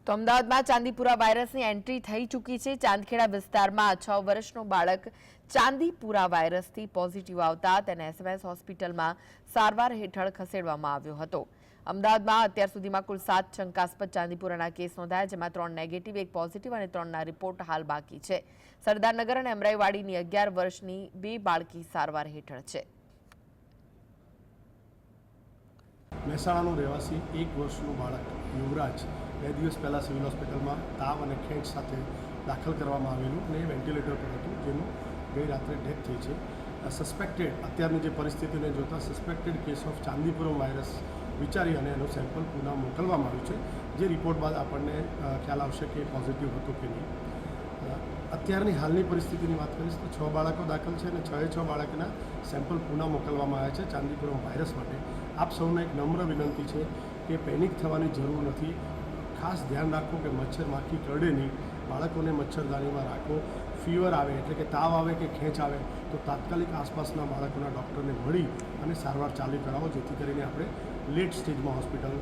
તો અમદાવાદમાં ચાંદીપુરા વાયરસની એન્ટ્રી થઈ ચૂકી છે। ચાંદખેડા વિસ્તારમાં 6 વર્ષનો બાળક ચાંદીપુરા વાયરસથી પોઝિટિવ આવતા તેને એસએમએસ હોસ્પિટલમાં સારવાર હેઠળ ખસેડવામાં આવ્યો હતો। અમદાવાદમાં અત્યાર સુધીમાં કુલ 7 શંકાસ્પદ ચાંદીપુરાના કેસ નોંધાયા, જેમાં 3 નેગેટિવ, 1 પોઝિટિવ અને 3ના રિપોર્ટ હાલ બાકી છે। સરદારનગર અને અમરાઈવાડીની 11 વર્ષની 2 બાળકી સારવાર હેઠળ છે। મહેસાણાનો રહેવાસી 1 વર્ષનું બાળક યુવરાજ 2 દિવસ પહેલાં સિવિલ હોસ્પિટલમાં તાવ અને ખેંચ સાથે દાખલ કરવામાં આવેલું અને વેન્ટિલેટર પર હતું, જેનું ગઈ રાત્રે ડેથ થઈ છે। સસ્પેક્ટેડ અત્યારની જે પરિસ્થિતિને જોતાં suspected case of Chandipuram virus વિચારી અને એનું સેમ્પલ પુના મોકલવામાં આવ્યું છે, જે રિપોર્ટ બાદ આપણને ખ્યાલ આવશે કે પોઝિટિવ હતું કે નહીં। અત્યારની હાલની પરિસ્થિતિની વાત કરીશ તો 6 બાળકો દાખલ છે અને 6 બાળકના સેમ્પલ પુના મોકલવામાં આવ્યા છે ચાંદીપુરમ વાયરસ માટે। આપ સૌને એક નમ્ર વિનંતી છે કે પેનિક થવાની જરૂર નથી। ખાસ ધ્યાન રાખો કે મચ્છર માખી કરડે નહીં, બાળકોને મચ્છરદાનીમાં રાખો। ફીવર આવે એટલે કે તાવ આવે કે ખેંચ આવે તો તાત્કાલિક આસપાસના બાળકોના ડૉક્ટરને મળી અને સારવાર ચાલુ કરાવો, જેથી કરીને આપણે લેટ સ્ટેજમાં હોસ્પિટલ